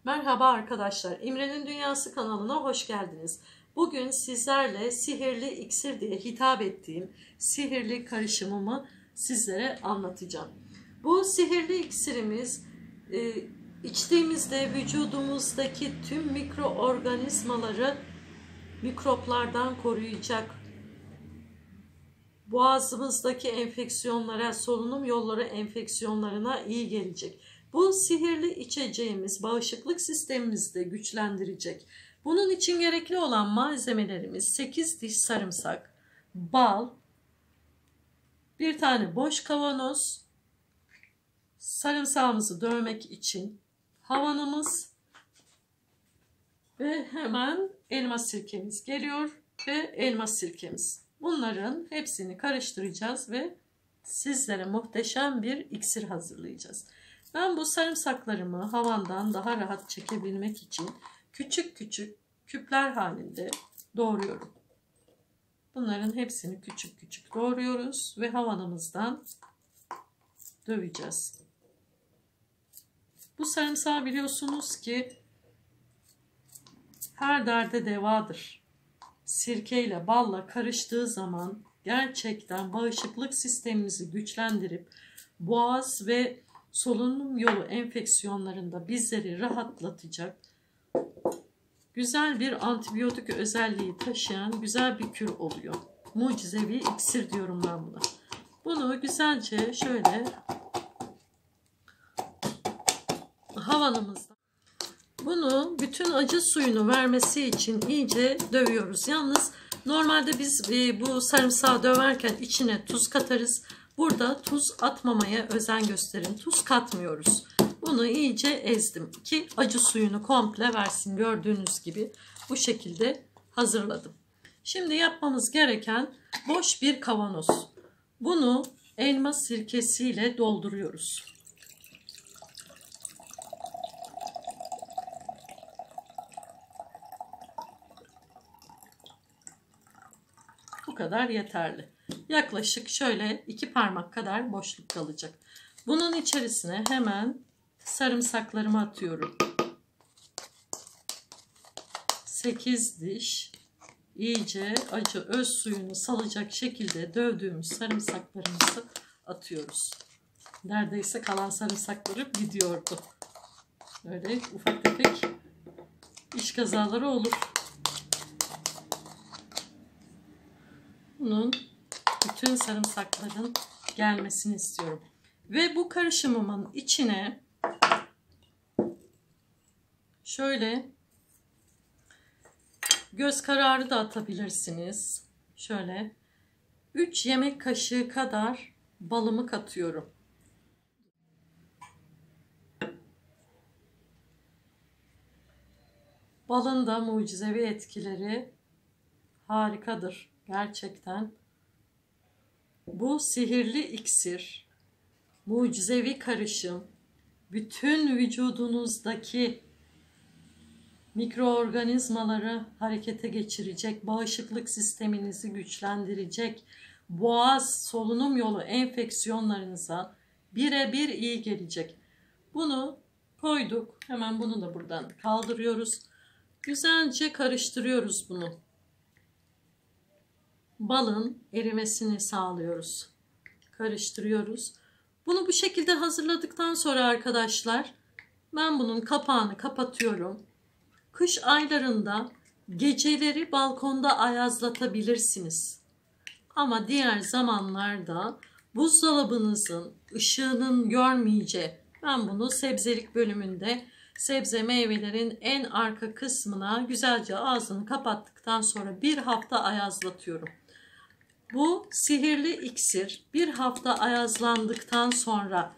Merhaba arkadaşlar, İmre'nin Dünyası kanalına hoş geldiniz. Bugün sizlerle sihirli iksir diye hitap ettiğim sihirli karışımımı sizlere anlatacağım. Bu sihirli iksirimiz içtiğimizde vücudumuzdaki tüm mikroorganizmaları mikroplardan koruyacak. Boğazımızdaki enfeksiyonlara, solunum yolları enfeksiyonlarına iyi gelecek. Bu sihirli içeceğimiz bağışıklık sistemimizi de güçlendirecek. Bunun için gerekli olan malzemelerimiz 8 diş sarımsak, bal, bir tane boş kavanoz, sarımsağımızı dövmek için havanımız ve hemen elma sirkemiz geliyor ve elma sirkemiz. Bunların hepsini karıştıracağız ve sizlere muhteşem bir iksir hazırlayacağız. Ben bu sarımsaklarımı havandan daha rahat çekebilmek için küçük küçük küpler halinde doğruyorum. Bunların hepsini küçük küçük doğruyoruz ve havanımızdan döveceğiz. Bu sarımsağı biliyorsunuz ki her derde devadır. Sirkeyle balla karıştığı zaman gerçekten bağışıklık sistemimizi güçlendirip boğaz ve solunum yolu enfeksiyonlarında bizleri rahatlatacak güzel bir antibiyotik özelliği taşıyan güzel bir kür oluyor. Mucizevi iksir diyorum ben buna. Bunu güzelce şöyle havanımızda bunu bütün acı suyunu vermesi için iyice dövüyoruz. Yalnız normalde biz bu sarımsağı döverken içine tuz katarız. Burada tuz atmamaya özen gösterin. Tuz katmıyoruz. Bunu iyice ezdim ki acı suyunu komple versin. Gördüğünüz gibi bu şekilde hazırladım. Şimdi yapmamız gereken boş bir kavanoz. Bunu elma sirkesiyle dolduruyoruz. Bu kadar yeterli. Yaklaşık şöyle 2 parmak kadar boşluk kalacak. Bunun içerisine hemen sarımsaklarımı atıyorum. 8 diş iyice acı öz suyunu salacak şekilde dövdüğümüz sarımsaklarımızı atıyoruz. Neredeyse kalan sarımsaklarım gidiyordu. Böyle ufak tefek iş kazaları olur. Bunun bütün sarımsakların gelmesini istiyorum. Ve bu karışımımın içine şöyle göz kararı da atabilirsiniz. Şöyle 3 yemek kaşığı kadar balımı katıyorum. Balın da mucizevi etkileri harikadır. Gerçekten bu sihirli iksir, mucizevi karışım, bütün vücudunuzdaki mikroorganizmaları harekete geçirecek, bağışıklık sisteminizi güçlendirecek, boğaz, solunum yolu enfeksiyonlarınıza birebir iyi gelecek. Bunu koyduk. Hemen bunu da buradan kaldırıyoruz. Güzelce karıştırıyoruz bunu. Balın erimesini sağlıyoruz. Karıştırıyoruz. Bunu bu şekilde hazırladıktan sonra arkadaşlar ben bunun kapağını kapatıyorum. Kış aylarında geceleri balkonda ayazlatabilirsiniz. Ama diğer zamanlarda buzdolabınızın ışığının görmeyeceği, ben bunu sebzelik bölümünde sebze meyvelerin en arka kısmına güzelce ağzını kapattıktan sonra bir hafta ayazlatıyorum. Bu sihirli iksir bir hafta ayazlandıktan sonra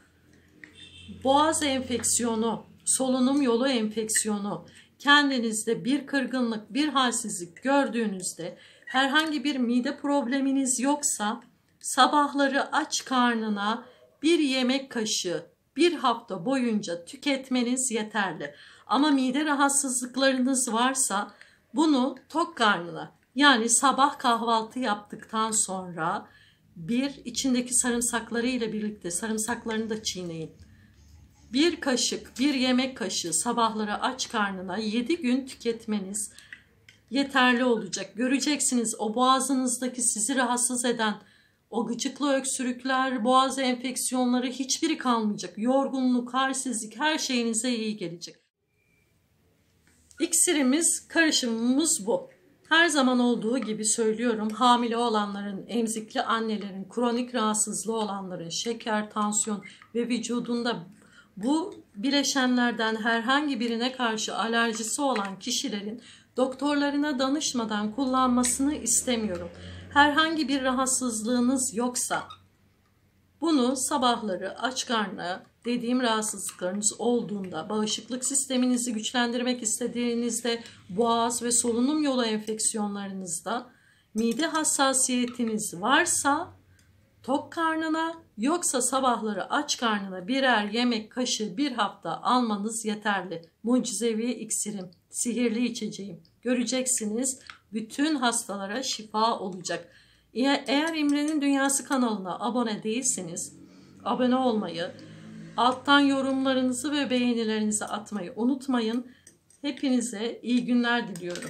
boğaz enfeksiyonu, solunum yolu enfeksiyonu, kendinizde bir kırgınlık, bir halsizlik gördüğünüzde herhangi bir mide probleminiz yoksa sabahları aç karnına bir yemek kaşığı bir hafta boyunca tüketmeniz yeterli. Ama mide rahatsızlıklarınız varsa bunu tok karnına, yani sabah kahvaltı yaptıktan sonra içindeki sarımsakları ile birlikte sarımsaklarını da çiğneyin. Bir kaşık, bir yemek kaşığı sabahları aç karnına 7 gün tüketmeniz yeterli olacak. Göreceksiniz o boğazınızdaki sizi rahatsız eden o gıcıklı öksürükler, boğaz enfeksiyonları hiçbiri kalmayacak. Yorgunluk, halsizlik her şeyinize iyi gelecek. İksirimiz, karışımımız bu. Her zaman olduğu gibi söylüyorum, hamile olanların, emzikli annelerin, kronik rahatsızlığı olanların, şeker, tansiyon ve vücudunda bu bileşenlerden herhangi birine karşı alerjisi olan kişilerin doktorlarına danışmadan kullanmasını istemiyorum. Herhangi bir rahatsızlığınız yoksa bunu sabahları aç karnına, dediğim rahatsızlıklarınız olduğunda, bağışıklık sisteminizi güçlendirmek istediğinizde, boğaz ve solunum yolu enfeksiyonlarınızda, mide hassasiyetiniz varsa tok karnına, yoksa sabahları aç karnına birer yemek kaşığı bir hafta almanız yeterli. Mucizevi iksirim, sihirli içeceğim. Göreceksiniz, bütün hastalara şifa olacak. Eğer İmre'nin Dünyası kanalına abone değilseniz abone olmayı, alttan yorumlarınızı ve beğenilerinizi atmayı unutmayın. Hepinize iyi günler diliyorum.